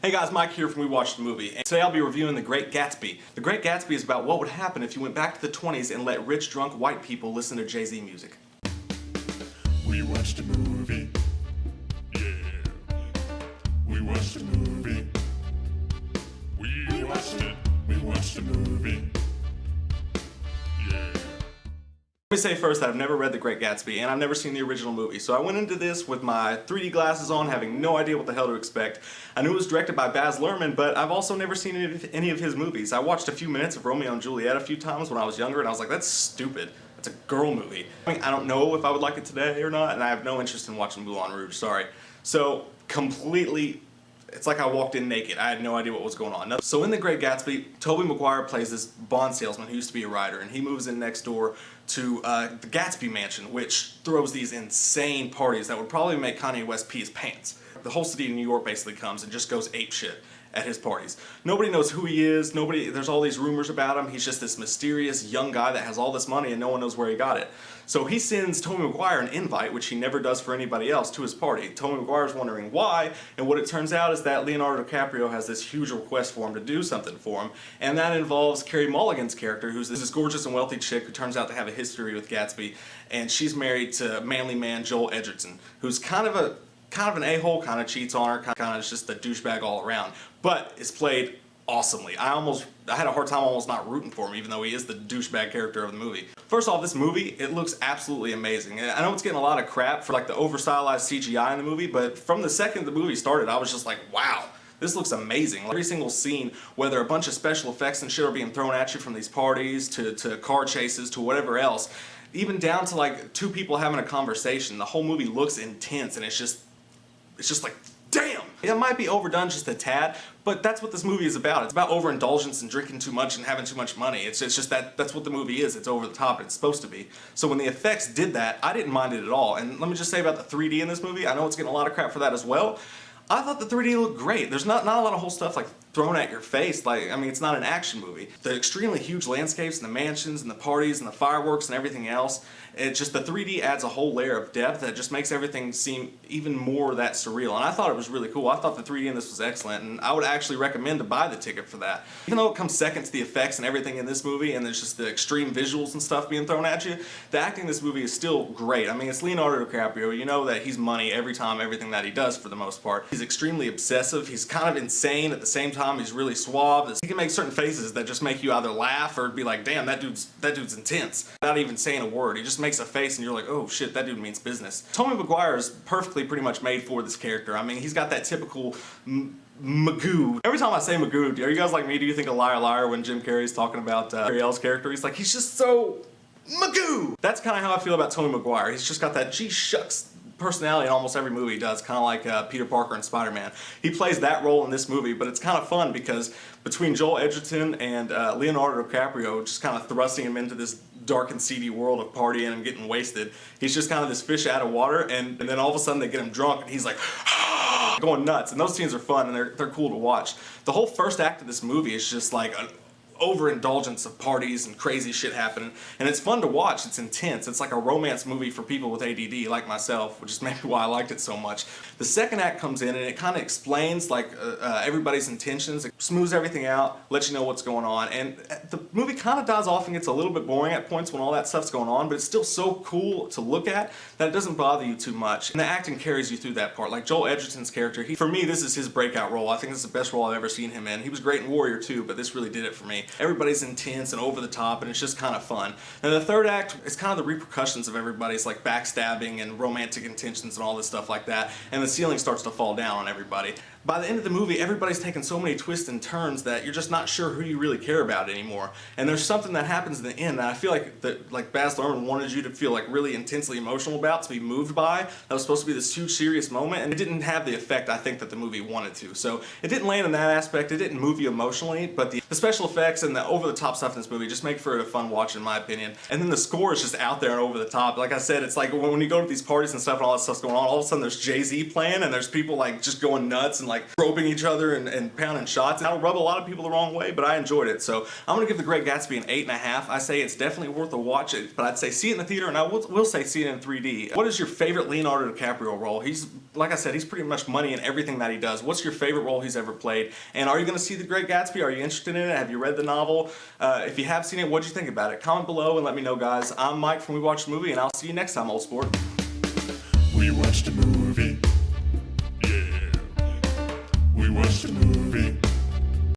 Hey guys, Mike here from We Watched the Movie, and today I'll be reviewing The Great Gatsby. The Great Gatsby is about what would happen if you went back to the 20s and let rich, drunk white people listen to Jay-Z music. We watched a movie. Yeah. We watched a movie. We watched it. We watched a movie. Yeah. Let me say first that I've never read The Great Gatsby, and I've never seen the original movie, so I went into this with my 3D glasses on, having no idea what the hell to expect. I knew it was directed by Baz Luhrmann, but I've also never seen any of his movies. I watched a few minutes of Romeo and Juliet a few times when I was younger, and I was like, that's stupid. That's a girl movie. I mean, I don't know if I would like it today or not, and I have no interest in watching Moulin Rouge, sorry. So, completely, it's like I walked in naked. I had no idea what was going on. So in The Great Gatsby, Tobey Maguire plays this Bond salesman who used to be a writer, and he moves in next door to the Gatsby mansion, which throws these insane parties that would probably make Kanye West pee his pants. The whole city of New York basically comes and just goes apeshit at his parties. Nobody knows who he is, there's all these rumors about him. He's just this mysterious young guy that has all this money and no one knows where he got it. So he sends Tobey Maguire an invite, which he never does for anybody else, to his party. Tobey Maguire's wondering why, and what it turns out is that Leonardo DiCaprio has this huge request for him to do something for him, and that involves Carey Mulligan's character, who's this gorgeous and wealthy chick who turns out to have a history with Gatsby, and she's married to manly man Joel Edgerton, who's kind of an a-hole, kind of cheats on her, kind of is just a douchebag all around, but is played awesomely. I had a hard time almost not rooting for him, even though he is the douchebag character of the movie. First off, this movie, it looks absolutely amazing. I know it's getting a lot of crap for like the over-stylized CGI in the movie, but from the second the movie started, I was just like, wow, this looks amazing. Every single scene, whether a bunch of special effects and shit are being thrown at you from these parties, to car chases, to whatever else, even down to like two people having a conversation, the whole movie looks intense, and it's just like, damn! It might be overdone just a tad, but that's what this movie is about. It's about overindulgence and drinking too much and having too much money. It's just that's what the movie is. It's over the top, and it's supposed to be. So when the effects did that, I didn't mind it at all. And let me just say about the 3D in this movie, I know it's getting a lot of crap for that as well. I thought the 3D looked great. There's not a lot of whole stuff like thrown at your face. Like, I mean, it's not an action movie. The extremely huge landscapes and the mansions and the parties and the fireworks and everything else, it just, the 3D adds a whole layer of depth that just makes everything seem even more that surreal. And I thought it was really cool. I thought the 3D in this was excellent, and I would actually recommend to buy the ticket for that. Even though it comes second to the effects and everything in this movie, and there's just the extreme visuals and stuff being thrown at you, the acting in this movie is still great. I mean, it's Leonardo DiCaprio. You know that he's money every time, everything that he does for the most part. He's extremely obsessive. He's kind of insane at the same time. He's really suave. He can make certain faces that just make you either laugh or be like, damn, that dude's intense. Without even saying a word. He just makes a face and you're like, oh shit, that dude means business. Tobey Maguire is perfectly pretty much made for this character. I mean, he's got that typical Magoo. Every time I say Magoo, are you guys like me? Do you think a liar liar when Jim Carrey's talking about Ariel's character? He's like, he's just so Magoo! That's kind of how I feel about Tobey Maguire. He's just got that gee shucks personality in almost every movie he does, kind of like Peter Parker in Spider-Man. He plays that role in this movie, but it's kind of fun because between Joel Edgerton and Leonardo DiCaprio just kind of thrusting him into this dark and seedy world of partying and getting wasted, he's just kind of this fish out of water, and then all of a sudden they get him drunk and he's like going nuts, and those scenes are fun and they're cool to watch. The whole first act of this movie is just like an overindulgence of parties and crazy shit happening, and it's fun to watch. It's intense. It's like a romance movie for people with ADD like myself, which is maybe why I liked it so much. The second act comes in and it kind of explains like everybody's intentions. It smooths everything out, lets you know what's going on, and the movie kind of dies off and gets a little bit boring at points when all that stuff's going on, but it's still so cool to look at that it doesn't bother you too much, and the acting carries you through that part. Like Joel Edgerton's character, for me, this is his breakout role. I think this is the best role I've ever seen him in. He was great in Warrior too, but this really did it for me. Everybody's intense and over the top, and it's just kind of fun. And the third act is kind of the repercussions of everybody's like backstabbing and romantic intentions and all this stuff like that, and the ceiling starts to fall down on everybody. By the end of the movie, everybody's taking so many twists and turns that you're just not sure who you really care about anymore. And there's something that happens in the end that I feel like Baz Luhrmann wanted you to feel like really intensely emotional about, to be moved by. That was supposed to be this huge serious moment, and it didn't have the effect I think that the movie wanted to. So it didn't land in that aspect. It didn't move you emotionally, but the special effects and the over-the-top stuff in this movie just make for a fun watch in my opinion. And then the score is just out there and over the top. Like I said, it's like when you go to these parties and stuff and all that stuff's going on, all of a sudden there's Jay-Z playing and there's people like just going nuts and like like groping each other and pounding shots. And that'll rub a lot of people the wrong way, but I enjoyed it. So I'm gonna give The Great Gatsby an 8.5. I say it's definitely worth a watch, but I'd say see it in the theater, and I will say see it in 3D. What is your favorite Leonardo DiCaprio role? He's, like I said, he's pretty much money in everything that he does. What's your favorite role he's ever played? And are you gonna see The Great Gatsby? Are you interested in it? Have you read the novel? If you have seen it, what'd you think about it? Comment below and let me know, guys. I'm Mike from We Watched the Movie, and I'll see you next time, old sport. We watched a movie.